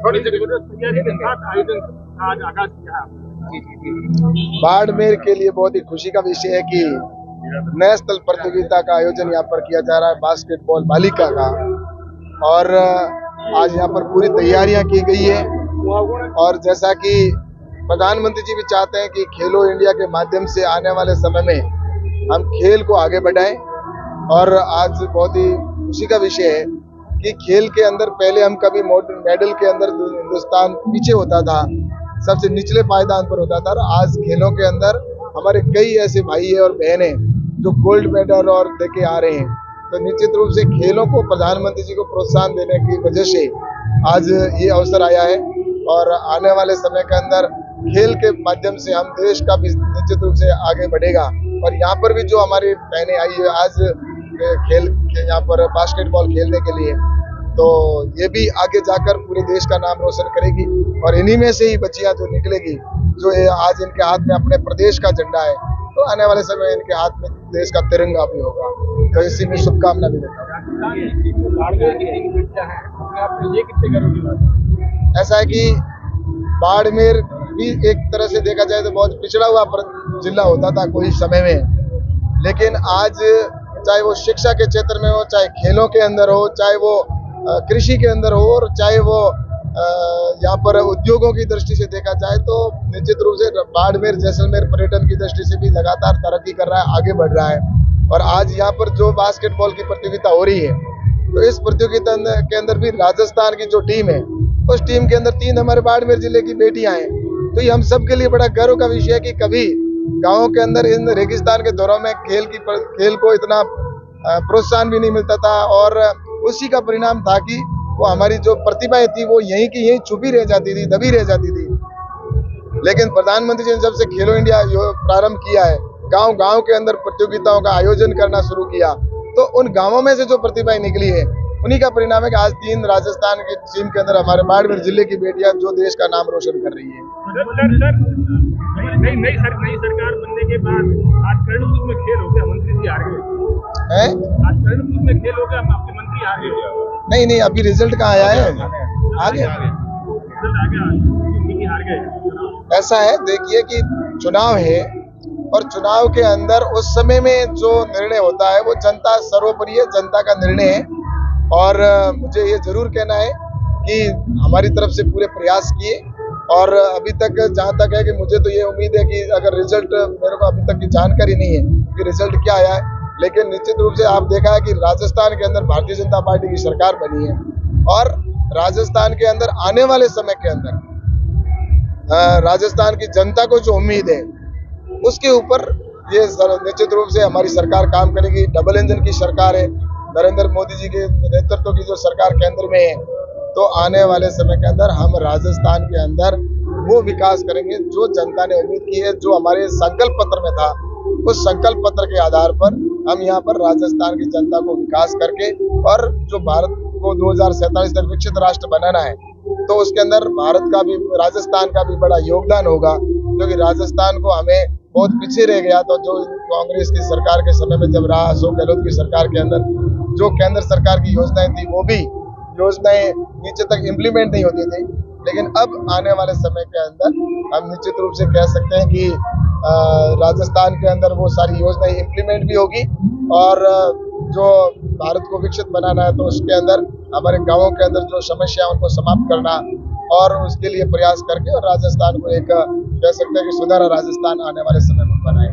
थोड़ी तैयारी के साथ आयोजन आज आगाज किया है। बाड़मेर के लिए बहुत ही खुशी का विषय है कि नेशनल प्रतियोगिता का आयोजन यहाँ पर किया जा रहा है बास्केटबॉल बालिका का। और आज यहाँ पर पूरी तैयारियां की गई है और जैसा कि प्रधानमंत्री जी भी चाहते हैं कि खेलो इंडिया के माध्यम से आने वाले समय में हम खेल को आगे बढ़ाएं। और आज बहुत ही खुशी का विषय है कि खेल के अंदर पहले हम कभी मेडल के अंदर हिंदुस्तान पीछे होता था, सबसे निचले पायदान पर होता था। और आज खेलों के अंदर हमारे कई ऐसे भाई है और बहन है जो गोल्ड मेडल और लेके आ रहे हैं। तो निश्चित रूप से खेलों को प्रधानमंत्री जी को प्रोत्साहन देने की वजह से आज ये अवसर आया है। और आने वाले समय के अंदर खेल के माध्यम से हम देश का भी निश्चित रूप से आगे बढ़ेगा। और यहाँ पर भी जो हमारी बहनें आई है आज खेल यहाँ पर बास्केटबॉल खेलने के लिए, तो ये भी आगे जाकर पूरे देश का नाम रोशन करेगी। और इन्हीं में से ही बच्चियां जो निकलेगी, जो आज इनके हाथ में अपने प्रदेश का झंडा है, तो आने वाले समय इनके हाथ में देश का तिरंगा भी होगा। तो इसी में शुभकामना भी देता हूँ। ऐसा है कि बाड़मेर भी एक तरह से देखा जाए तो बहुत पिछड़ा हुआ जिला होता था कोई समय में, लेकिन आज चाहे वो शिक्षा के क्षेत्र में हो, चाहे खेलों के अंदर हो, चाहे वो कृषि के अंदर हो, और चाहे वो यहाँ पर उद्योगों की दृष्टि से देखा जाए तो निश्चित रूप से बाड़मेर जैसलमेर पर्यटन की दृष्टि से भी लगातार तरक्की कर रहा है, आगे बढ़ रहा है। और आज यहाँ पर जो बास्केटबॉल की प्रतियोगिता हो रही है, तो इस प्रतियोगिता के अंदर भी राजस्थान की जो टीम है, उस टीम के अंदर 3 हमारे बाड़मेर जिले की बेटियां हैं। तो ये हम सब के लिए बड़ा गर्व का विषय है कि कभी गाँव के अंदर इन रेगिस्तान के दौरों में खेल को इतना प्रोत्साहन भी नहीं मिलता था। और उसी का परिणाम था कि वो हमारी जो प्रतिभाएं थी वो यहीं की यहीं छुपी रह जाती थी, दबी रह जाती थी। लेकिन प्रधानमंत्री जी ने जब से खेलो इंडिया प्रारंभ किया है, गांव के अंदर प्रतियोगिताओं का आयोजन करना शुरू किया, तो उन गांवों में से जो प्रतिभाएं निकली है, उन्हीं का परिणाम है कि आज 3 राजस्थान की टीम के अंदर हमारे बाड़मेर जिले की बेटियां जो देश का नाम रोशन कर रही है। नई सरकार बनने के बाद आज कर्णपुर में खेल हो गया, मंत्री जी हार गए। आज कर्णपुर में खेल हो गया, आपके मंत्री हार गए। नहीं, अभी रिजल्ट कहाँ आया है? आगे ऐसा है, देखिए कि चुनाव है और चुनाव के अंदर उस समय में जो निर्णय होता है वो जनता सर्वोपरि है, जनता का निर्णय है। और मुझे ये जरूर कहना है कि हमारी तरफ से पूरे प्रयास किए। और अभी तक जहाँ तक है कि मुझे तो ये उम्मीद है कि अगर रिजल्ट, मेरे को अभी तक की जानकारी नहीं है कि रिजल्ट क्या आया है, लेकिन निश्चित रूप से आप देखा है कि राजस्थान के अंदर भारतीय जनता पार्टी की सरकार बनी है। और राजस्थान के अंदर आने वाले समय के अंदर राजस्थान की जनता को जो उम्मीद है उसके ऊपर ये निश्चित रूप से हमारी सरकार काम करेगी। डबल इंजन की सरकार है, नरेंद्र मोदी जी के नेतृत्व की जो सरकार केंद्र में है, तो आने वाले समय के अंदर हम राजस्थान के अंदर वो विकास करेंगे जो जनता ने उम्मीद की है, जो हमारे संकल्प पत्र में था। उस संकल्प पत्र के आधार पर हम यहाँ पर राजस्थान की जनता को विकास करके, और जो भारत को 2047 तक विकसित राष्ट्र बनाना है, तो उसके अंदर भारत का भी, राजस्थान का भी बड़ा योगदान होगा। क्योंकि राजस्थान को हमें बहुत पीछे रह गया। तो जो कांग्रेस की सरकार के समय में जब रहा, अशोक गहलोत की सरकार के अंदर जो केंद्र सरकार की योजनाएं थी, वो भी योजनाएं नीचे तक इम्प्लीमेंट नहीं होती थी। लेकिन अब आने वाले समय के अंदर हम निश्चित रूप से कह सकते हैं कि राजस्थान के अंदर वो सारी योजनाएं इम्प्लीमेंट भी होगी। और जो भारत को विकसित बनाना है, तो उसके अंदर हमारे गांवों के अंदर जो समस्या उनको समाप्त करना, और उसके लिए प्रयास करके और राजस्थान को एक कह सकते हैं कि सुनहरा राजस्थान आने वाले समय में बनाए।